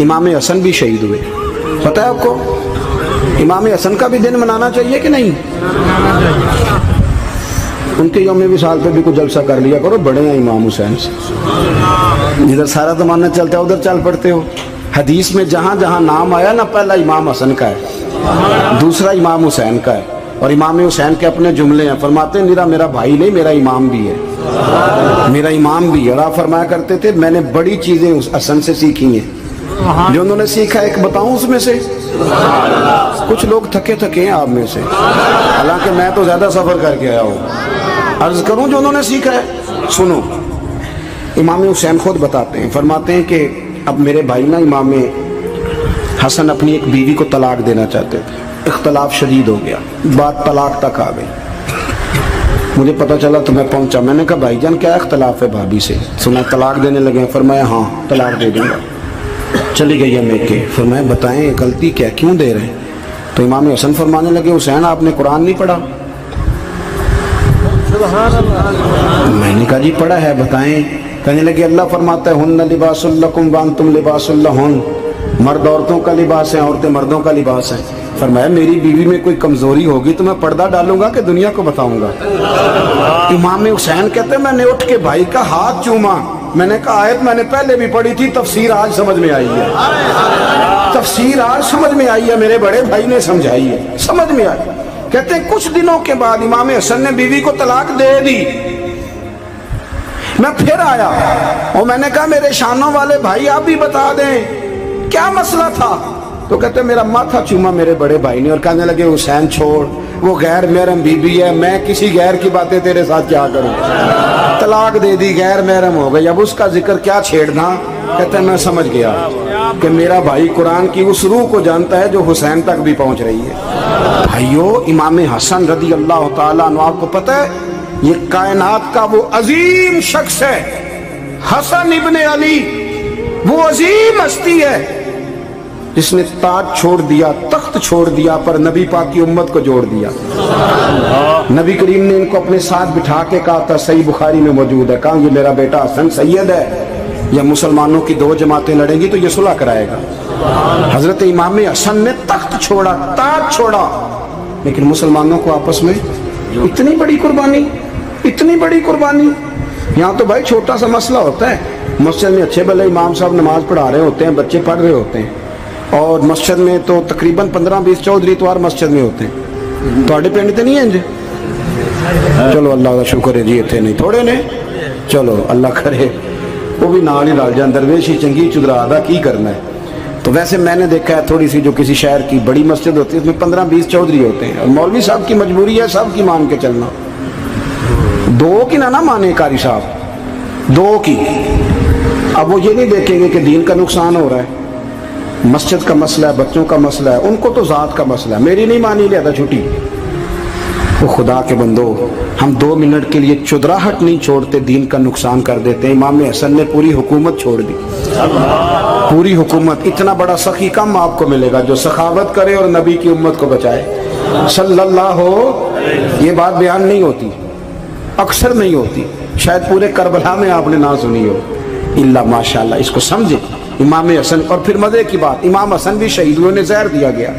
امام حسن بھی شہید ہوئے. پتہ ہے آپ کو امام حسن کا بھی دن منانا چاہیے کہ نہیں؟ ان کے یوم وصال پہ بھی کوئی جلسہ کر لیا کرو، بڑے ہیں امام حسین سے. جدھر سارا زمانہ چلتا ہے ادھر چل پڑتے ہو. حدیث میں جہاں جہاں نام آیا نا، پہلا امام حسن کا ہے، دوسرا امام حسین کا ہے، اور امام حسین کے اپنے جملے ہیں. فرماتے ہیں میرا بھائی نہیں، میرا امام بھی ہے، میرا امام بھی ہے. اور آپ فرمایا کرتے تھے میں نے بڑی چیزیں اس حسن سے سیکھی ہیں. جو انہوں نے سیکھا ایک بتاؤں اس میں سے؟ کچھ لوگ تھکے ہیں آپ میں سے، حالانکہ میں تو زیادہ سفر کر کے آیا ہوں. عرض کروں جو انہوں نے سیکھا ہے؟ سنو، امام حسین خود بتاتے ہیں، فرماتے ہیں کہ اب میرے بھائی نا امام حسن اپنی ایک بیوی کو طلاق دینا چاہتے تھے. اختلاف شدید ہو گیا، بات طلاق تک آ گئی. مجھے پتہ چلا تو میں پہنچا. میں نے کہا بھائی جان کیا اختلاف ہے بھابھی سے؟ سنا طلاق دینے لگے. فرمایا ہاں طلاق دے دوں گا. چلی گئی ہے میکے. فرمایا بتائیں غلطی کیا، کیوں دے رہے ہیں؟ تو امام حسن فرمانے لگے حسین آپ نے قرآن نہیں پڑھا؟ میں نے کہا جی پڑھا ہے، بتائیں. کہنے لگے اللہ فرماتا ہے ہن لباس لکم وانتم لباس لہن، مرد عورتوں کا لباس ہے، عورتیں مردوں کا لباس ہیں. فرمایا میری بیوی میں کوئی کمزوری ہوگی تو میں پردہ ڈالوں گا کہ دنیا کو بتاؤں گا؟ امام حسین کہتے ہیں میں نے اٹھ کے بھائی کا ہاتھ چوما. میں نے کہا آیت میں نے پہلے بھی پڑھی تھی، تفسیر آج سمجھ میں آئی ہے، تفسیر آج سمجھ میں آئی ہے، میرے بڑے بھائی نے سمجھائی ہے، سمجھ میں آئی. کہتے ہیں کچھ دنوں کے بعد امام حسن نے بیوی کو طلاق دے دی. میں پھر آیا اور میں نے کہا میرے شانوں والے بھائی آپ بھی بتا دیں کیا مسئلہ تھا. تو کہتے ہیں میرا ماتھا چوما میرے بڑے بھائی نے اور کہنے لگے حسین چھوڑ، وہ غیر محرم بیوی ہے، میں کسی غیر کی باتیں تیرے ساتھ کیا کروں. طلاق دے دی، غیر محرم ہو گئی، اب اس کا ذکر کیا چھیڑنا. کہتے ہیں میں سمجھ گیا کہ میرا بھائی قرآن کی اس روح کو جانتا ہے جو حسین تک بھی پہنچ رہی ہے. بھائیو امام حسن رضی اللہ تعالیٰ عنہ، آپ کو پتہ ہے یہ کائنات کا وہ عظیم شخص ہے، حسن ابن علی، وہ عظیم ہستی ہے جس نے تاج چھوڑ دیا، تخت چھوڑ دیا، پر نبی پاک کی امت کو جوڑ دیا. نبی کریم نے ان کو اپنے ساتھ بٹھا کے کہا تھا، صحیح بخاری میں موجود ہے، کہا یہ میرا بیٹا حسن سید ہے، یا مسلمانوں کی دو جماعتیں لڑیں گی تو یہ صلح کرائے گا. حضرت امام حسن نے تخت چھوڑا، تاج چھوڑا، لیکن مسلمانوں کو آپس میں اتنی بڑی قربانی، اتنی بڑی قربانی. یہاں تو بھائی چھوٹا سا مسئلہ ہوتا ہے، مسجد میں اچھے بھلے امام صاحب نماز پڑھا رہے ہوتے ہیں، بچے پڑھ رہے ہوتے ہیں، اور مسجد میں تو تقریباً 15-20 چودھری اتوار مسجد میں ہوتے ہیں. تھوڑے پنڈ تے نہیں ہیں جی؟ چلو اللہ کا شکر ہے جی، اتنے نہیں تھوڑے نے، چلو اللہ کرے وہ بھی نال ہی ڈال جان، درویش ہی چنگی چدرا دا کی کرنا ہے. تو ویسے میں نے دیکھا ہے تھوڑی سی جو کسی شہر کی بڑی مسجد ہوتی ہے اس میں 15-20 چودھری ہوتے ہیں، اور مولوی صاحب کی مجبوری ہے سب کی مان کے چلنا. دو کی نہ مانے قاری صاحب، دو کی. اب وہ یہ نہیں دیکھیں گے کہ دین کا نقصان ہو رہا ہے، مسجد کا مسئلہ ہے، بچوں کا مسئلہ ہے، ان کو تو ذات کا مسئلہ ہے، میری نہیں مانی لیا تھا چھٹی. وہ خدا کے بندو، ہم 2 منٹ کے لیے چدراہٹ نہیں چھوڑتے، دین کا نقصان کر دیتے ہیں. امام حسن نے پوری حکومت چھوڑ دی، پوری حکومت. اتنا بڑا سخی کم آپ کو ملے گا جو سخاوت کرے اور نبی کی امت کو بچائے صلی اللہ ہو. یہ بات بیان نہیں ہوتی، اکثر نہیں ہوتی، شاید پورے کربلا میں آپ نے نہ سنی ہو الا ماشاءاللہ. اس کو سمجھے امام حسن. اور پھر مزے کی بات، امام حسن بھی شہید ہوئے، انہیں زہر دیا گیا،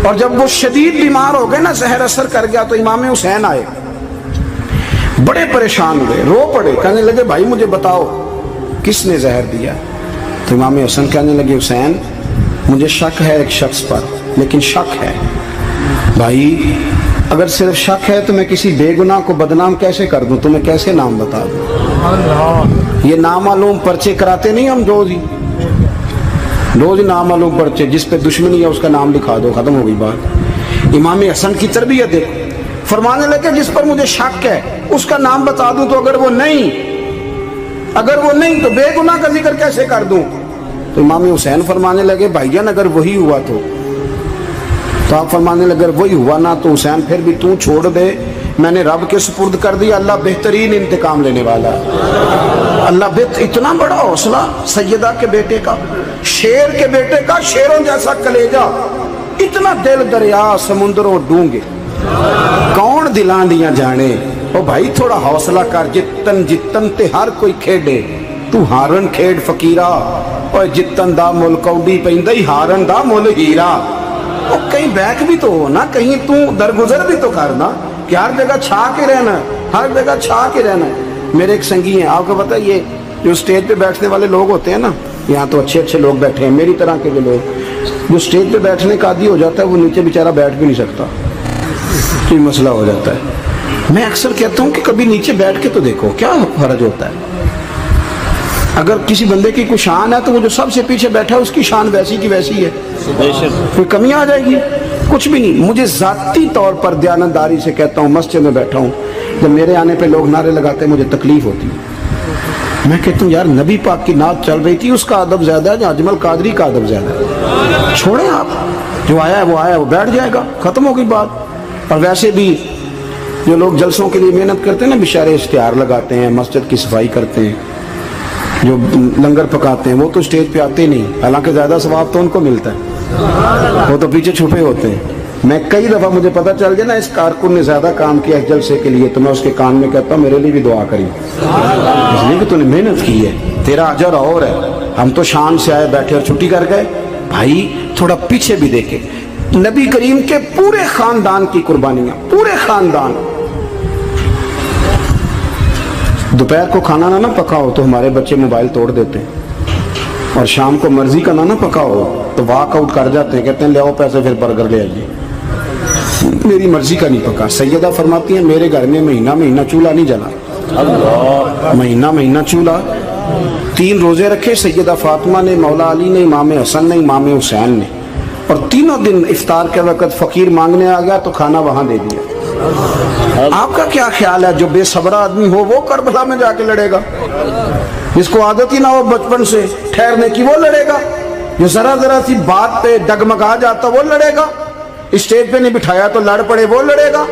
اور جب وہ شدید بیمار ہو گئے نا، زہر اثر کر گیا، تو امام حسین آئے، بڑے پریشان ہوئے، رو پڑے، کہنے لگے بھائی مجھے بتاؤ کس نے زہر دیا. تو امام حسن کہنے لگے حسین مجھے شک ہے ایک شخص پر، لیکن شک ہے بھائی، اگر صرف شک ہے تو میں کسی بے گناہ کو بدنام کیسے کر دوں، تمہیں کیسے نام بتا دوں. یہ نامعلوم پرچے کراتے نہیں ہم روز نامعلوم پرچے، جس پہ دشمنی ہے اس کا نام لکھا دو، ختم ہو گئی بات. امام حسن کی تربیت دیکھو، فرمانے لگے جس پر مجھے شک ہے اس کا نام بتا دوں، تو اگر وہ نہیں تو بے گناہ کا ذکر کیسے کر دوں. تو امام حسین فرمانے لگے بھائی جان اگر وہی ہوا تو آپ فرمانے لگے اگر وہی ہوا نا تو حسین پھر بھی تو چھوڑ دے، میں نے رب کے سپرد کر دیا، اللہ بہترین انتقام لینے والا ہے. اللہ اتنا بڑا حوصلہ سیدہ کے بیٹے کا، شیر کے بیٹے کا، شیروں جیسا کلیجہ، اتنا دل دریا سمندروں ڈونگے، کون دلان دیاں جانے. او بھائی تھوڑا حوصلہ کر، جتن تے ہر کوئی کھیڑے، تو ہارن کھیڑ فقیرہ، اور جتن دا مل کوڈی پیندی ہارن دا مل ہیرا. اور کہیں بیک بھی تو ہو نا, کہیں تو درگزر بھی تو کرنا کہ ہر جگہ چھا کے رہنا ہے, ہر جگہ چھا کے رہنا ہے. میرے ایک سنگی ہیں, آپ کو پتہ یہ جو اسٹیج پہ بیٹھنے والے لوگ ہوتے ہیں نا, یہاں تو اچھے اچھے لوگ بیٹھے ہیں میری طرح کے جو لوگ, جو اسٹیج پہ بیٹھنے کا عادی ہو جاتا ہے وہ نیچے بیچارہ بیٹھ بھی نہیں سکتا, کوئی مسئلہ ہو جاتا ہے. میں اکثر کہتا ہوں کہ کبھی نیچے بیٹھ کے تو دیکھو کیا حرج ہوتا ہے. اگر کسی بندے کی کوئی شان ہے تو وہ جو سب سے پیچھے بیٹھا ہے اس کی شان ویسی کی ویسی ہے, کوئی کمی آ جائے گی؟ کچھ بھی نہیں. مجھے ذاتی طور پر دیانتداری سے کہتا ہوں, مسجد میں بیٹھا ہوں, جب میرے آنے پہ لوگ نعرے لگاتے ہیں مجھے تکلیف ہوتی ہے. میں کہتا ہوں یار نبی پاک کی نعت چل رہی تھی, اس کا ادب زیادہ ہے یا اجمل قادری کا ادب زیادہ ہے؟ چھوڑیں آپ, جو آیا ہے وہ بیٹھ جائے گا, ختم ہو گئی بات. اور ویسے بھی جو لوگ جلسوں کے لیے محنت کرتے ہیں نا, بیچارے اشتہار لگاتے ہیں, مسجد کی صفائی کرتے ہیں, جو لنگر پکاتے ہیں, وہ تو اسٹیج پہ آتے نہیں, حالانکہ زیادہ ثواب تو ان کو ملتا ہے, وہ تو پیچھے چھپے ہوتے ہیں. میں کئی دفعہ مجھے پتہ چل جائے نا اس کارکن نے زیادہ کام کیا اس جلسے کے لیے, تو میں اس کے کان میں کہتا ہوں میرے لیے بھی دعا کری, اس لیے کہ تو نے محنت کی ہے, تیرا اجر اور ہے. ہم تو شان سے آئے بیٹھے اور چھٹی کر گئے. بھائی تھوڑا پیچھے بھی دیکھے, نبی کریم کے پورے خاندان کی قربانیاں, پورے خاندان. دوپہر کو کھانا نہ پکاؤ تو ہمارے بچے موبائل توڑ دیتے ہیں, اور شام کو مرضی کا نہ پکاؤ تو واک آؤٹ کر جاتے ہیں, کہتے ہیں لے آؤ پیسے پھر برگر لے آئیے. میری مرضی کا نہیں پکا. سیدہ فرماتی ہیں میرے گھر میں مہینہ مہینہ چولہا نہیں جلا, مہینہ مہینہ چولہا. 3 روزے رکھے سیدہ فاطمہ نے, مولا علی نے, امام حسن نے, امام حسین نے, اور تینوں دن افطار کے وقت فقیر مانگنے آ گیا تو کھانا وہاں دے دیا. آپ کا کیا خیال ہے جو بے صبر آدمی ہو وہ کربلا میں جا کے لڑے گا, جس کو عادت ہی نہ ہو بچپن سے ٹھہرنے کی وہ لڑے گا, جو ذرا ذرا سی بات پہ ڈگمگا جاتا وہ لڑے گا, اسٹیج پہ نہیں بٹھایا تو لڑ پڑے وہ لڑے گا.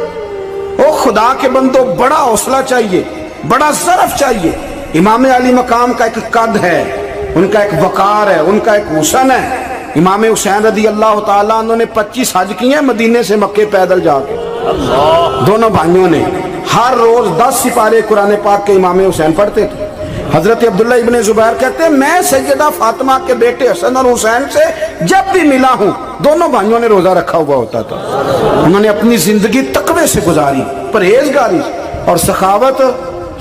او خدا کے بندو, بڑا حوصلہ چاہیے, بڑا ظرف چاہیے. امام علی مقام کا ایک قد ہے, ان کا ایک وقار ہے, ان کا ایک حسن ہے. امام حسین رضی اللہ تعالیٰ عنہ نے 25 حج کیے ہیں مدینے سے مکے پیدل جا کے. دونوں بھائیوں نے ہر روز 10 سپارے قرآن پاک کے امام حسین پڑھتے تھے. حضرت عبداللہ ابن زبیر کہتے ہیں میں سیدہ فاطمہ کے بیٹے حسن اور حسین سے جب بھی ملا ہوں دونوں بھائیوں نے روزہ رکھا ہوا ہوتا تھا. انہوں نے اپنی زندگی تقوی سے گزاری, پرہیزگاری اور سخاوت.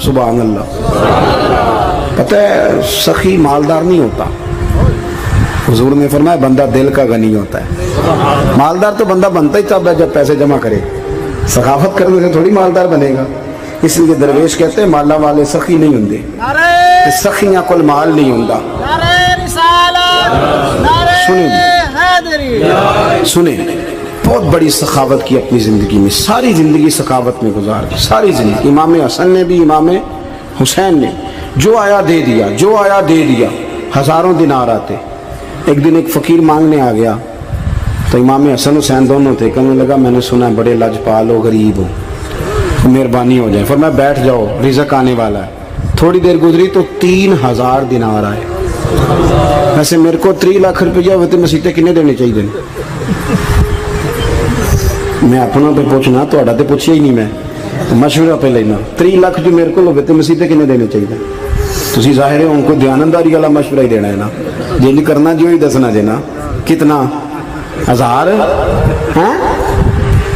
سبحان اللہ. پتہ ہے سخی مالدار نہیں ہوتا, حضور نے فرمایا بندہ دل کا غنی ہوتا ہے. مالدار تو بندہ بنتا ہی تب ہے جب پیسے جمع کرے, سخاوت کرنے سے تھوڑی مالدار بنے گا. اس لیے درویش کہتے ہیں مالا والے سخی نہیں ہوندے, سخیاں کل مال نہیں ہوندا. سنیں بہت بڑی سخاوت کی اپنی زندگی میں, ساری زندگی سخاوت میں گزار دی, ساری زندگی. امام حسن نے بھی, امام حسین نے, جو آیا دے دیا, جو آیا دے دیا. ہزاروں دینار آتے. ایک دن ایک فقیر مانگنے آ گیا تو امام حسن حسین دونوں تھے, کہنے لگا میں نے سنا ہے بڑے لاجپال ہو, غریب ہو, مہربانی ہو جائے. فرمایا بیٹھ جاؤ رزق آنے والا ہے. تھوڑی دیر گزری تو 3000 دینار آئے. ویسے میرے کو 3 لاکھ روپیہ ہوتے مسیطے کنے دینے چاہیے دیں. میں اپنا پہ پوچھنا تو اڑا تے پوچھیا ہی نہیں, میں مشورہ پہ لینا. 3 لاکھ جو میرے کو ہوتے مسیطے کنے دینے چاہیے. تسی ظاہر ہے ان کو دیانتداری والا مشورہ ہی دینا ہے نا, جن کرنا جو ہی دسنا دینا. کتنا 1000 ہیں.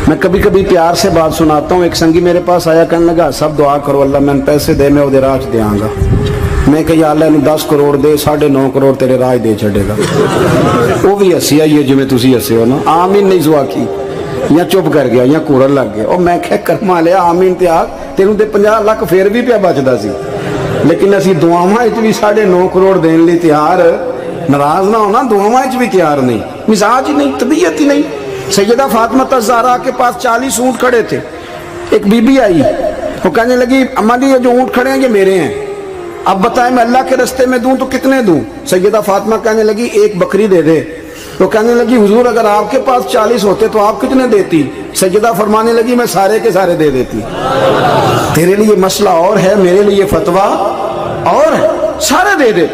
میں کبھی کبھی پیار سے بات سناتا ہوں. ایک سنگی میرے پاس آیا, کہنے لگا سب دعا کرو اللہ میں پیسے دے میں وہ راج دے آنگا. میں کہ یا اللہ نے 10 کروڑ دے, 9.5 کروڑ تیرے راج دے چھڑے گا. وہ بھی ہسی آئی ہے جو میں تسی ہسے ہو نا. آمین نہیں زوا کی, یا چپ کر گیا یا کورن لگ گیا. اور میں کہ کرما لیا آمین تے آگ تینوں تے 50 لاکھ پھر بھی پیا بچدا سی. لیکن اسی دعاواں وچ بھی 9.5 کروڑ دین لئی تیار, ناراض نہ ہونا, دعاواں وچ بھی تیار نہیں, مزاج ہی نہیں, طبیعت ہی نہیں. سیدہ فاطمہ الزہرا کے پاس 40 اونٹ کھڑے تھے. ایک بی بی آئی, وہ کہنے لگی اماں جی یہ جو اونٹ کھڑے ہیں یہ میرے ہیں, اب بتائیں میں اللہ کے رستے میں دوں تو کتنے دوں. سیدہ فاطمہ کہنے لگی 1 بکری دے دے. وہ کہنے لگی حضور اگر آپ کے پاس 40 ہوتے تو آپ کتنے دیتی. سیدہ فرمانے لگی میں سارے کے سارے دے دیتی. تیرے لیے مسئلہ اور ہے, میرے لیے فتویٰ اور ہے, سارے دے دے.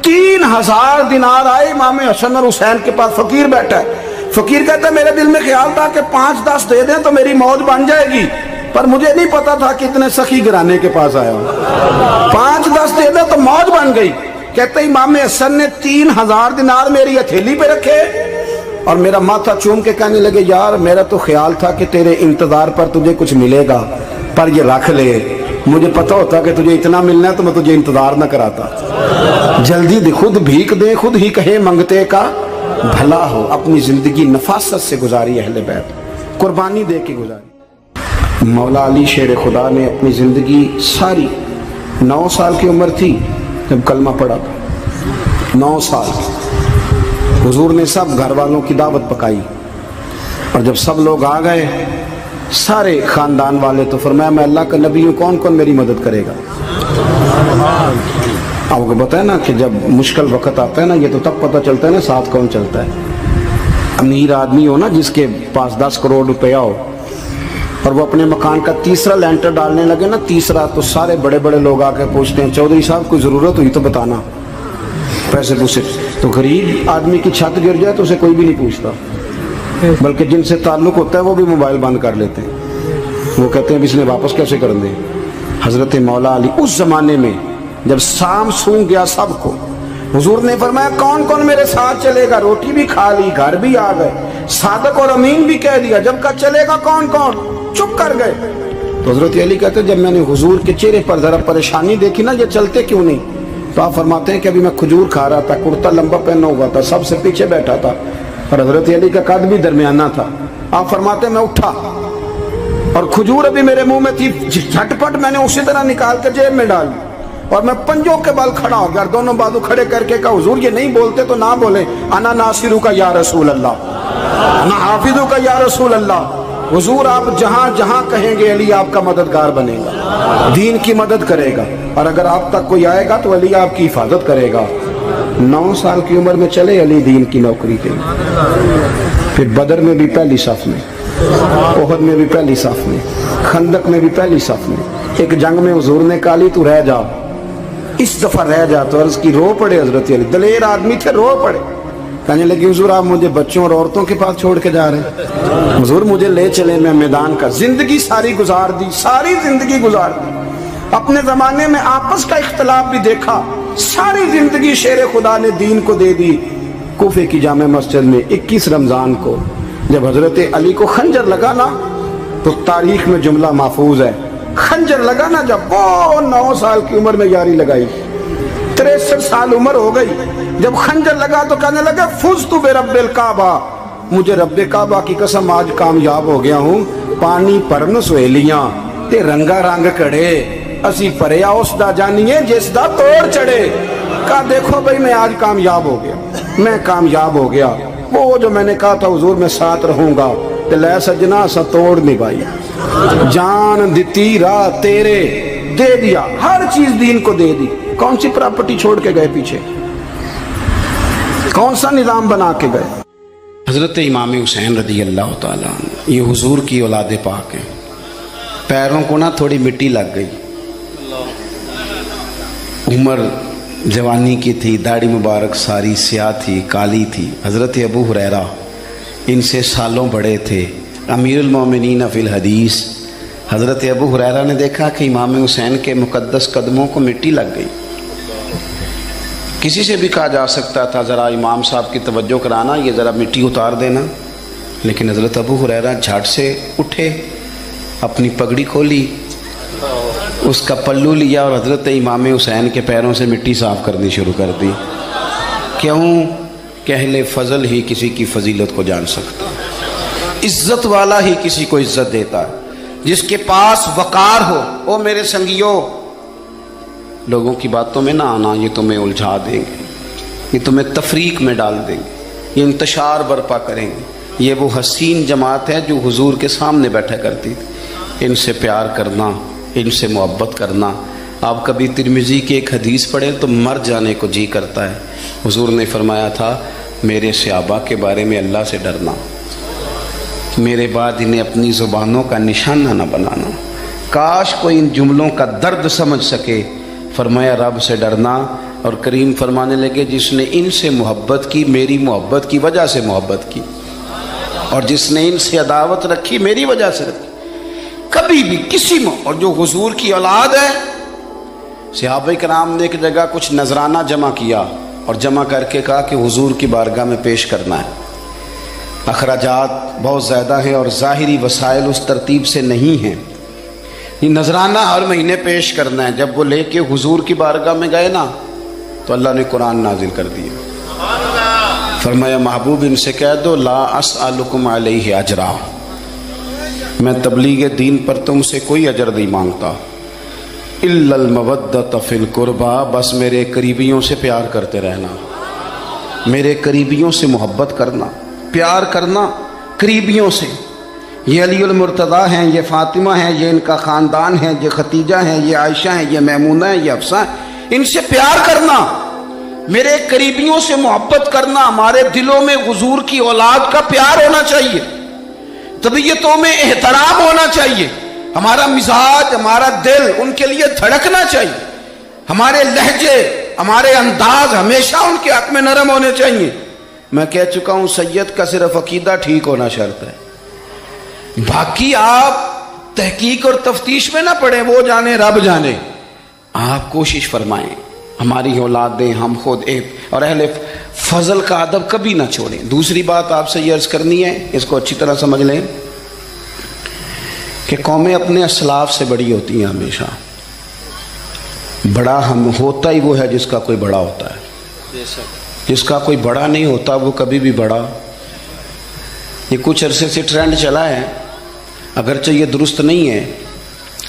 3000 دینار آئے. امام حسن اور حسین کے پاس فقیر بیٹھا ہے. فقیر کہتا ہے میرے دل میں خیال تھا کہ 5-10 دے دیں تو میری موت بن جائے گی, پر مجھے نہیں پتا تھا کہ اتنے سخی گرانے کے پاس آیا ہوں. 5-10 دے دیں تو موت بن گئی. کہتے امام حسن نے 3000 دینار میری ہتھیلی پہ رکھے اور میرا ماتھا چوم کے کہنے لگے یار میرا تو خیال تھا کہ تیرے انتظار پر تجھے کچھ ملے گا، پر یہ رکھ لے، مجھے پتا ہوتا کہ تجھے اتنا ملنا ہے تو میں تجھے انتظار نہ کراتا۔ جلدی دے، خود بھیک دے، خود ہی کہے منگتے کا بھلا ہو۔ اپنی زندگی نفاست سے گزاری اہل بیت، قربانی دے کے گزاری۔ مولا علی شیر خدا نے اپنی زندگی ساری 9 سال کی عمر تھی جب کلمہ پڑھا تھا، 9 سال۔ حضور نے سب گھر والوں کی دعوت پکائی اور جب سب لوگ آ گئے سارے خاندان والے، تو فرمایا میں اللہ کا نبی ہوں، کون کون میری مدد کرے گا؟ آپ کو بتائیں نا کہ جب مشکل وقت آتا ہے نا، یہ تو تب پتہ چلتا ہے نا ساتھ کون چلتا ہے۔ امیر آدمی ہو نا جس کے پاس 10 کروڑ روپیہ ہو اور وہ اپنے مکان کا تیسرا لینٹر ڈالنے لگے نا، تیسرا، تو سارے بڑے بڑے لوگ آ کے پوچھتے ہیں چودھری صاحب کوئی ضرورت ہوئی تو بتانا، پیسے پوچھے۔ تو غریب آدمی کی چھت گر جائے تو اسے کوئی بھی نہیں پوچھتا، بلکہ جن سے تعلق ہوتا ہے وہ بھی موبائل بند کر لیتے ہیں، وہ کہتے ہیں اس نے واپس کیسے کر دیں۔ حضرت مولا علی اس زمانے میں جب سام سونگ گیا سب کو، حضور نے فرمایا کون کون میرے ساتھ چلے گا؟ روٹی بھی کھا لی، گھر بھی آ گئے، صادق اور امین بھی کہہ دیا، جب کا چلے گا کون کون؟ چپ کر گئے۔ تو حضرت علی کہتے ہیں جب میں نے حضور کے چہرے پر ذرا پریشانی دیکھی نا یہ چلتے کیوں نہیں، تو آپ فرماتے ہیں کہ ابھی میں کھجور کھا رہا تھا، کرتا لمبا پہنا ہوا تھا، سب سے پیچھے بیٹھا تھا اور حضرت علی کا قد بھی درمیانہ تھا۔ آپ فرماتے ہیں میں اٹھا اور کھجور ابھی میرے منہ میں تھی، جھٹ پٹ میں نے اسی طرح نکال کر جیب میں ڈال اور میں پنجوں کے بل کھڑا ہو گیا، دونوں بازو کھڑے کر کے کہا حضور یہ نہیں بولتے تو نہ بولیں، انا ناصرو کا یا رسول اللہ، انا حافظو کا یا رسول اللہ۔ حضور آپ جہاں جہاں کہیں گے علی آپ کا مددگار بنے گا، دین کی مدد کرے گا، اور اگر آپ تک کوئی آئے گا تو علی آپ کی حفاظت کرے گا۔ 9 سال کی عمر میں چلے علی دین کی نوکری کے لیے، پھر بدر میں بھی پہلی صف میں، احد میں بھی پہلی صف میں، خندق میں بھی پہلی صف میں۔ ایک جنگ میں حضور نے کہا علی تو رہ جا، اس دفعہ رہ جا، تو عرض کی رو پڑے حضرت علی، دلیر آدمی تھے، رو پڑے، کہنے لگے حضور آپ مجھے بچوں اور عورتوں کے پاس چھوڑ کے جا رہے ہیں؟ حضور مجھے لے چلے، میں میدان کا زندگی ساری گزار دی، ساری زندگی گزار دی، اپنے زمانے میں آپس کا اختلاف بھی دیکھا، ساری زندگی شیر خدا نے دین کو دے دی۔ کوفے کی جامع مسجد میں 21 رمضان کو جب حضرت علی کو خنجر لگا نا، تو تاریخ میں جملہ محفوظ ہے، خنجر لگا نا جب وہ 9 سال کی عمر میں یاری لگائی، 63 سال عمر ہو گئی، جب خنجر لگا تو کہنے لگے فزت برب الکعبہ، مجھے رب کعبہ کی قسم آج کامیاب ہو گیا ہوں، پانی پرن سہیلیاں تے رنگا رنگ کڑے، اسی پریا اس دا جانیے جس دا توڑ چڑھے۔ کہا دیکھو بھئی میں آج کامیاب ہو گیا، میں کامیاب ہو گیا، وہ جو میں نے کہا تھا حضور میں ساتھ رہوں گا، تے لے سجنا سا توڑ نبھائی، جان دیتی راہ تیرے، دے دیا ہر چیز دین کو دے دی۔ کون سی پراپرٹی چھوڑ کے گئے پیچھے، کون سا نظام بنا کے گئے؟ حضرت امام حسین رضی اللہ تعالیٰ عنہ، یہ حضور کی اولاد پاک ہیں، پیروں کو نہ تھوڑی مٹی لگ گئی، عمر جوانی کی تھی، داڑھی مبارک ساری سیاہ تھی، کالی تھی۔ حضرت ابو ہریرہ ان سے سالوں بڑے تھے، امیر المومنین فی الحدیث۔ حضرت ابو ہریرہ نے دیکھا کہ امام حسین کے مقدس قدموں کو مٹی لگ گئی۔ کسی سے بھی کہا جا سکتا تھا ذرا امام صاحب کی توجہ کرانا، یہ ذرا مٹی اتار دینا، لیکن حضرت ابو ہریرہ جھٹ سے اٹھے، اپنی پگڑی کھولی، اس کا پلو لیا اور حضرت امام حسین کے پیروں سے مٹی صاف کرنی شروع کر دی۔ کیوں کہ اہل فضل ہی کسی کی فضیلت کو جان سکتا، عزت والا ہی کسی کو عزت دیتا ہے، جس کے پاس وقار ہو۔ او میرے سنگیوں، لوگوں کی باتوں میں نہ آنا، یہ تمہیں الجھا دیں گے، یہ تمہیں تفریق میں ڈال دیں گے، یہ انتشار برپا کریں گے۔ یہ وہ حسین جماعت ہے جو حضور کے سامنے بیٹھا کرتی تھی۔ ان سے پیار کرنا، ان سے محبت کرنا۔ آپ کبھی ترمذی کی ایک حدیث پڑھیں تو مر جانے کو جی کرتا ہے۔ حضور نے فرمایا تھا میرے صحابہ کے بارے میں اللہ سے ڈرنا، میرے بعد انہیں اپنی زبانوں کا نشانہ نہ بنانا۔ کاش کوئی ان جملوں کا درد سمجھ سکے۔ فرمایا رب سے ڈرنا، اور کریم فرمانے لگے جس نے ان سے محبت کی میری محبت کی وجہ سے محبت کی، اور جس نے ان سے عداوت رکھی میری وجہ سے رکھی۔ کبھی بھی کسی اور جو حضور کی اولاد ہے صحابہ کرام نے ایک جگہ کچھ نذرانہ جمع کیا اور جمع کر کے کہا کہ حضور کی بارگاہ میں پیش کرنا ہے. اخراجات بہت زیادہ ہیں اور ظاہری وسائل اس ترتیب سے نہیں ہیں. یہ نذرانہ ہر مہینے پیش کرنا ہے. جب وہ لے کے حضور کی بارگاہ میں گئے نا تو اللہ نے قرآن نازل کر دیا. فرمایا محبوب ان سے کہہ دو لا اسألکم علیہ اجرا، میں تبلیغ دین پر تم سے کوئی اجر نہیں مانگتا. الا المودۃ فی القربى، بس میرے قریبیوں سے پیار کرتے رہنا، میرے قریبیوں سے محبت کرنا، پیار کرنا قریبیوں سے. یہ علی المرتضیٰ ہیں، یہ فاطمہ ہیں، یہ ان کا خاندان ہے، یہ ختیجہ ہیں، یہ عائشہ ہیں، یہ میمونہ ہیں، یہ حفصہ ہیں، ان سے پیار کرنا، میرے قریبیوں سے محبت کرنا. ہمارے دلوں میں حضور کی اولاد کا پیار ہونا چاہیے، طبیعتوں میں احترام ہونا چاہیے، ہمارا مزاج، ہمارا دل ان کے لیے دھڑکنا چاہیے، ہمارے لہجے، ہمارے انداز ہمیشہ ان کے حق میں نرم ہونے چاہیے. میں کہہ چکا ہوں سید کا صرف عقیدہ ٹھیک ہونا شرط ہے، باقی آپ تحقیق اور تفتیش میں نہ پڑیں، وہ جانے رب جانے. آپ کوشش فرمائیں ہماری اولادیں، ہم خود اور اہل فضل کا ادب کبھی نہ چھوڑیں. دوسری بات آپ سے یہ عرض کرنی ہے، اس کو اچھی طرح سمجھ لیں کہ قومیں اپنے اسلاف سے بڑی ہوتی ہیں ہمیشہ. بڑا ہم ہوتا ہی وہ ہے جس کا کوئی بڑا ہوتا ہے، جس کا کوئی بڑا نہیں ہوتا وہ کبھی بھی بڑا. یہ کچھ عرصے سے ٹرینڈ چلا ہے، اگرچہ یہ درست نہیں ہے.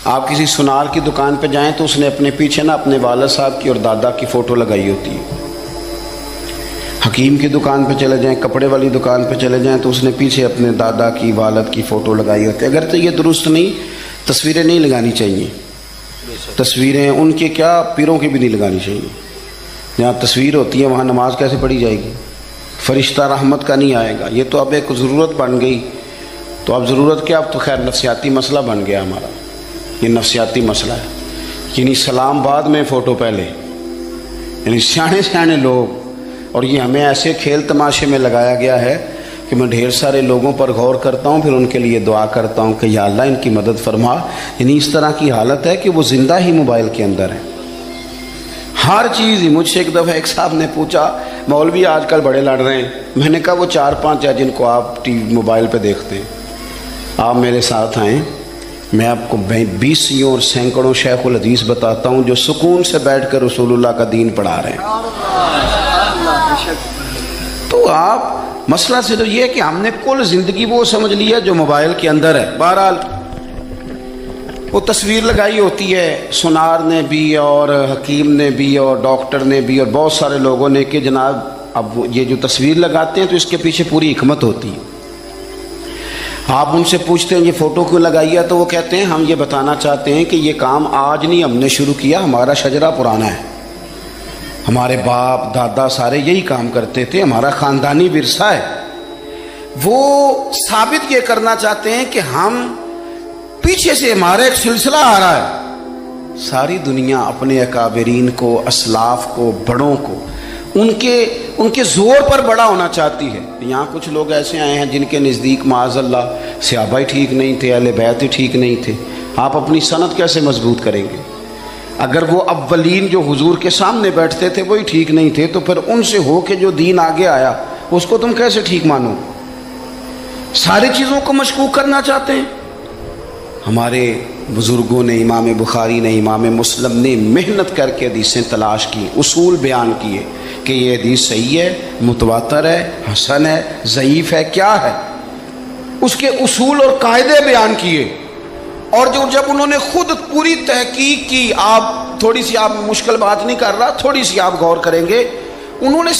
آپ کسی سنار کی دکان پہ جائیں تو اس نے اپنے پیچھے نا اپنے والد صاحب کی اور دادا کی فوٹو لگائی ہوتی ہے. حکیم کی دکان پہ چلے جائیں، کپڑے والی دکان پہ چلے جائیں تو اس نے پیچھے اپنے دادا کی، والد کی فوٹو لگائی ہوتی ہے. اگرچہ یہ درست نہیں، تصویریں نہیں لگانی چاہیے. تصویریں ان کے کیا، پیروں کی بھی نہیں لگانی چاہیے. جہاں تصویر ہوتی ہے وہاں نماز کیسے پڑھی جائے گی؟ فرشتہ رحمت کا نہیں آئے گا. یہ تو اب ایک ضرورت بن گئی. تو اب ضرورت کیا، اب تو خیر نفسیاتی مسئلہ بن گیا ہمارا. یہ نفسیاتی مسئلہ ہے. یعنی سلام بعد میں فوٹو پہلے، یعنی سیانے سیانے لوگ. اور یہ ہمیں ایسے کھیل تماشے میں لگایا گیا ہے کہ میں ڈھیر سارے لوگوں پر غور کرتا ہوں، پھر ان کے لیے دعا کرتا ہوں کہ یا اللہ ان کی مدد فرما. یعنی اس طرح کی حالت ہے کہ وہ زندہ ہی موبائل کے اندر ہے، ہر چیز ہی. مجھ سے ایک دفعہ ایک صاحب نے پوچھا مولوی آج کل بڑے لڑ رہے ہیں. میں نے کہا وہ 4-5 ہے جن کو آپ ٹی وی موبائل پہ دیکھتے ہیں، آپ میرے ساتھ آئیں، میں آپ کو 20 اور سینکڑوں شیخ الحدیث بتاتا ہوں جو سکون سے بیٹھ کر رسول اللہ کا دین پڑھا رہے ہیں. تو آپ مسئلہ سے تو یہ ہے کہ ہم نے کل زندگی وہ سمجھ لیا جو موبائل کے اندر ہے. بہرحال وہ تصویر لگائی ہوتی ہے سنار نے بھی اور حکیم نے بھی اور ڈاکٹر نے بھی اور بہت سارے لوگوں نے کہ جناب اب یہ جو تصویر لگاتے ہیں تو اس کے پیچھے پوری حکمت ہوتی ہے. آپ ان سے پوچھتے ہیں یہ فوٹو کیوں لگائی ہے تو وہ کہتے ہیں ہم یہ بتانا چاہتے ہیں کہ یہ کام آج نہیں ہم نے شروع کیا، ہمارا شجرہ پرانا ہے، ہمارے باپ دادا سارے یہی کام کرتے تھے، ہمارا خاندانی ورثہ ہے. وہ ثابت یہ کرنا چاہتے ہیں کہ ہم پیچھے سے ہمارا ایک سلسلہ آ رہا ہے. ساری دنیا اپنے اکابرین کو، اسلاف کو، بڑوں کو ان کے زور پر بڑا ہونا چاہتی ہے. یہاں کچھ لوگ ایسے آئے ہیں جن کے نزدیک معاذ اللہ صحابہ ہی ٹھیک نہیں تھے، اہل بیت ہی ٹھیک نہیں تھے. آپ اپنی سند کیسے مضبوط کریں گے؟ اگر وہ اولین جو حضور کے سامنے بیٹھتے تھے وہی ٹھیک نہیں تھے تو پھر ان سے ہو کے جو دین آگے آیا اس کو تم کیسے ٹھیک مانو؟ ساری چیزوں کو مشکوک کرنا چاہتے ہیں. ہمارے بزرگوں نے، امام بخاری نے، امام مسلم نے محنت کر کے حدیثیں تلاش کی، اصول بیان کیے کہ یہ حدیث صحیح ہے، متواتر ہے، حسن ہے، ضعیف ہے، کیا ہے، اس کے اصول اور قاعدے بیان کیے. اور جب انہوں نے خود پوری تحقیق کی، آپ تھوڑی سی، آپ مشکل بات نہیں کر رہا، تھوڑی سی آپ غور کریں گے، انہوں نے